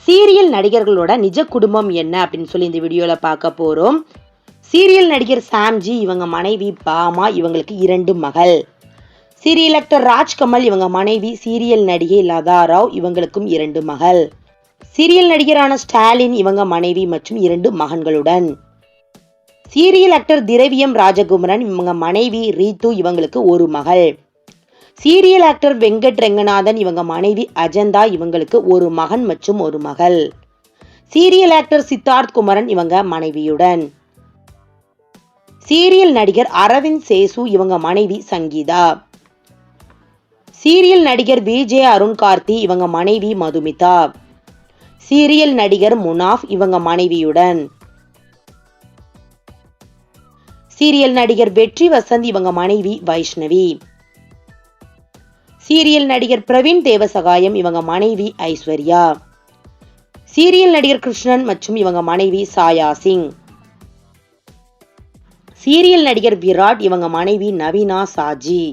Serial நடிகர்களோட நிஜ குடும்பம் என்ன அப்படின்னு சொல்லி இந்த வீடியோவில் பார்க்க போகிறோம். சீரியல் நடிகர் சாம்ஜி இவங்க மனைவி பாமா, இவங்களுக்கு 2 மகள். சீரியல் ஆக்டர் ராஜ்கமல் இவங்க மனைவி சீரியல் நடிகை லதா ராவ், இவங்களுக்கும் 2 மகள். சீரியல் நடிகரான ஸ்டாலின் இவங்க மனைவி மற்றும் 2 மகன்களுடன். சீரியல் ஆக்டர் திரவியம் ராஜகுமரன் இவங்க மனைவி ரீத்து, இவங்களுக்கு 1 மகள். சீரியல் ஆக்டர் வெங்கட் ரெங்கநாதன் இவங்க மனைவி அஜந்தா, இவங்களுக்கு 1 மகன் மற்றும் 1 மகள். சீரியல் ஆக்டர் சித்தார்த் குமரன் இவங்க மனைவியுடன். சீரியல் நடிகர் அரவிந்த் சேசு இவங்க மனைவி சங்கீதா. சீரியல் நடிகர் விஜய் அருண் கார்த்தி இவங்க மனைவி மதுமிதா. சீரியல் நடிகர் முனாஃப் இவங்க மனைவியுடன். சீரியல் நடிகர் வெற்றி வசந்த் இவங்க மனைவி வைஷ்ணவி. சீரியல் நடிகர் பிரவீன் தேவசகாயம் இவங்க மனைவி ஐஸ்வர்யா. சீரியல் நடிகர் கிருஷ்ணன் மற்றும் இவங்க மனைவி சாயா சிங். சீரியல் நடிகர் விராட் இவங்க மனைவி நவீனா சாஜி.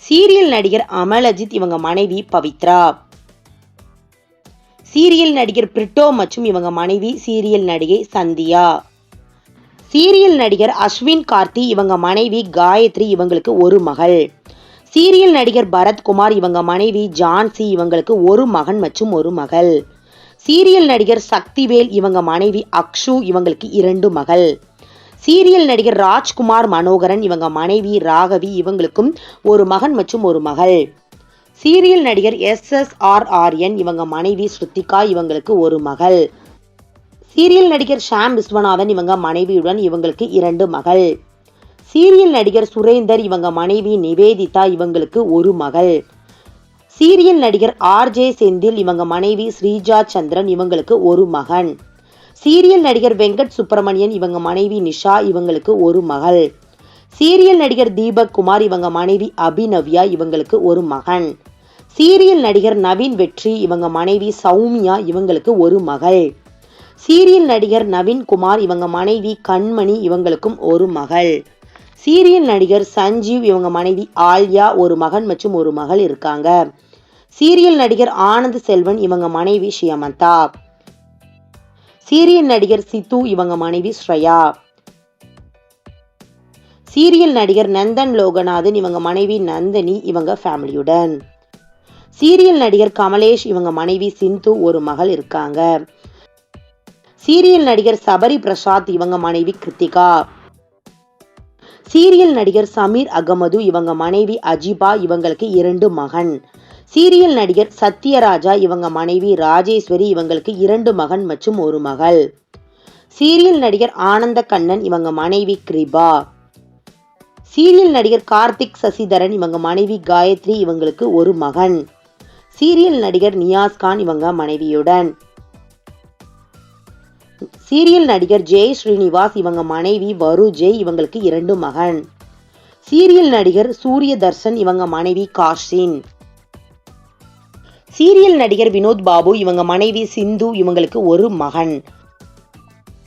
சீரியல் நடிகர் அமலஜித் இவங்க மனைவி பவித்ரா. சீரியல் நடிகர் பிரிட்டோ மற்றும் இவங்க மனைவி சீரியல் நடிகை சந்தியா. சீரியல் நடிகர் அஸ்வின் கார்த்தி இவங்க மனைவி காயத்ரி, இவங்களுக்கு 1 மகள். சீரியல் நடிகர் பரத்குமார் இவங்க மனைவி ஜான்சி, இவங்களுக்கு 1 மகன் மற்றும் 1 மகள். சீரியல் நடிகர் சக்திவேல் இவங்க மனைவி அக்ஷு, இவங்களுக்கு 2 மகள். சீரியல் நடிகர் ராஜ்குமார் மனோகரன் இவங்க மனைவி ராகவி, இவங்களுக்கும் 1 மகன் மற்றும் 1 மகள். சீரியல் நடிகர் SSRRN இவங்க மனைவி ஸ்ருத்திகா, இவங்களுக்கு 1 மகள். சீரியல் நடிகர் ஷாம் விஸ்வநாதன் இவங்க மனைவியுடன், இவங்களுக்கு 2 மகள். சீரியல் நடிகர் சுரேந்தர் இவங்க மனைவி நிவேதிதா, இவங்களுக்கு 1 மகள். சீரியல் நடிகர் RJ செந்தில் இவங்க மனைவி ஸ்ரீஜா சந்திரன், இவங்களுக்கு 1 மகன். சீரியல் நடிகர் வெங்கட் சுப்பிரமணியன் இவங்க மனைவி நிஷா, இவங்களுக்கு 1 மகள். சீரியல் நடிகர் தீபக் குமார் இவங்க மனைவி அபிநவ்யா, இவங்களுக்கு 1 மகன். சீரியல் நடிகர் நவீன் வெற்றி இவங்க மனைவி சௌமியா, இவங்களுக்கு 1 மகள். சீரியல் நடிகர் நவீன் குமார் இவங்க மனைவி கண்மணி, இவங்களுக்கும் 1 மகள். சீரியல் நடிகர் சஞ்சீவ் இவங்க மனைவி ஆல்யா, 1 மகன் மற்றும் 1 மகள் இருக்காங்க. சீரியல் நடிகர் ஆனந்த் செல்வன் இவங்க மனைவி ஷியமந்தா. சீரியல் நடிகர் சித்து இவங்க மனைவி ஸ்ரேயா. சீரியல் நடிகர் நந்தன் லோகநாதன் இவங்க மனைவி நந்தினி, இவங்க ஃபேமிலியுடன். சீரியல் நடிகர் கமலேஷ் இவங்க மனைவி சிந்து, 1 மகள் இருக்காங்க. சீரியல் நடிகர் சபரி பிரசாத் இவங்க மனைவி கிருத்திகா. சீரியல் நடிகர் சமீர் அகமது இவங்க மனைவி அஜிபா, இவங்களுக்கு 2 மகன். சீரியல் நடிகர் சத்யராஜா இவங்க மனைவி ராஜேஸ்வரி, இவங்களுக்கு 2 மகன் மற்றும் 1 மகள். சீரியல் நடிகர் ஆனந்த கண்ணன் இவங்க மனைவி கிருபா. சீரியல் நடிகர் கார்த்திக் சசிதரன் இவங்க மனைவி காயத்ரி, இவங்களுக்கு 1 மகன். சீரியல் நடிகர் நியாஸ் கான் இவங்க மனைவியுடன். சீரியல் நடிகர் ஜெய் ஸ்ரீனிவாஸ் இவங்க மனைவி வருஜ் ஜெய், இவங்களுக்கு 2 மகன். சீரியல் நடிகர் சூரிய தர்ஷன் இவங்க மனைவி காஷின். சீரியல் நடிகர் வினோத் பாபு இவங்க மனைவி சிந்து, இவங்களுக்கு 1 மகன்.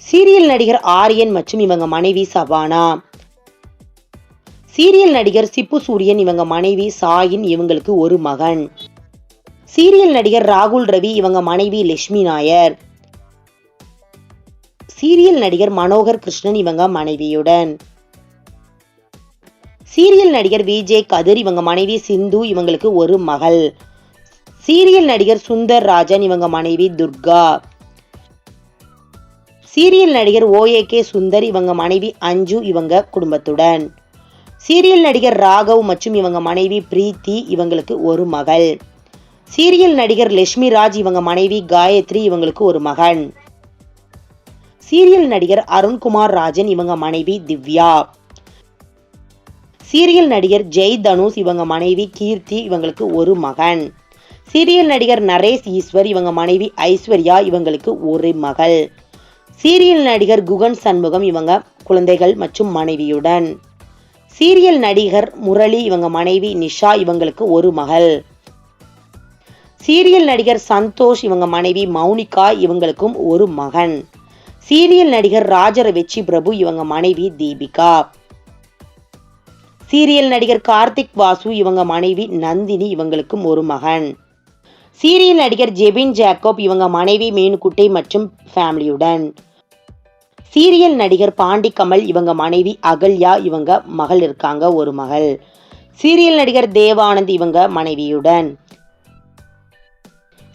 சீரியல் நடிகர் ஆரியன் மற்றும் இவங்க மனைவி சபானா. சீரியல் நடிகர் சிப்பு சூரியன் இவங்க மனைவி சாயின், இவங்களுக்கு 1 மகன். சீரியல் நடிகர் ராகுல் ரவி இவங்க மனைவி லட்சுமி நாயர். சீரியல் நடிகர் மனோகர் கிருஷ்ணன் இவங்க மனைவியுடன். சீரியல் நடிகர் விஜய் கதிர் இவங்க மனைவி சிந்து, இவங்களுக்கு 1 மகள். சீரியல் நடிகர் சுந்தர் ராஜன் இவங்க மனைவி துர்கா. சீரியல் நடிகர் OAK சுந்தர் இவங்க மனைவி அஞ்சு, இவங்க குடும்பத்துடன். சீரியல் நடிகர் ராகவ் மற்றும் இவங்க மனைவி பிரீத்தி, இவங்களுக்கு 1 மகள். சீரியல் நடிகர் லட்சுமி ராஜ் இவங்க மனைவி காயத்ரி, இவங்களுக்கு 1 மகன். சீரியல் நடிகர் அருண்குமார் ராஜன் இவங்க மனைவி திவ்யா. சீரியல் நடிகர் ஜெய் தனுஷ் இவங்க மனைவி கீர்த்தி, இவங்களுக்கு 1 மகன். சீரியல் நடிகர் நரேஷ் ஈஸ்வர் இவங்க மனைவி ஐஸ்வர்யா, இவங்களுக்கு 1 மகள். சீரியல் நடிகர் குகன் சண்முகம் இவங்க குழந்தைகள் மற்றும் மனைவியுடன். சீரியல் நடிகர் முரளி இவங்க மனைவி நிஷா, இவங்களுக்கு 1 மகள். சீரியல் நடிகர் சந்தோஷ் இவங்க மனைவி மௌனிகா, இவங்களுக்கும் 1 மகன். சீரியல் நடிகர் ராஜர வெச்சி பிரபு இவங்க மனைவி தீபிகா. சீரியல் நடிகர் கார்த்திக் வாசு இவங்க மனைவி நந்தினி, இவங்களுக்கும் 1 மகன். சீரியல் நடிகர் ஜெபின் ஜேக்கப் இவங்க மனைவி மீனுக்குட்டை மற்றும் ஃபேமிலியுடன். சீரியல் நடிகர் பாண்டி கமல் இவங்க மனைவி அகல்யா இவங்க மகள் இருக்காங்க, ஒரு மகள். சீரியல் நடிகர் தேவானந்த் இவங்க மனைவியுடன்.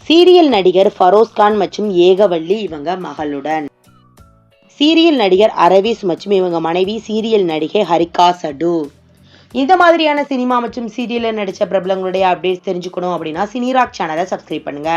சீரியல் நடிகர் ஃபரோஸ்கான் மற்றும் ஏகவள்ளி இவங்க மகளுடன். சீரியல் நடிகர் அரவிஸ் மற்றும் இவங்க மனைவி சீரியல் நடிகை ஹரிகா சடு. இந்த மாதிரியான சினிமா மற்றும் சீரியலில் நடித்த பிரபலங்களுடைய அப்டேட்ஸ் தெரிஞ்சுக்கணும் அப்படின்னா சினிராக் சேனலை சப்ஸ்கிரைப் பண்ணுங்க.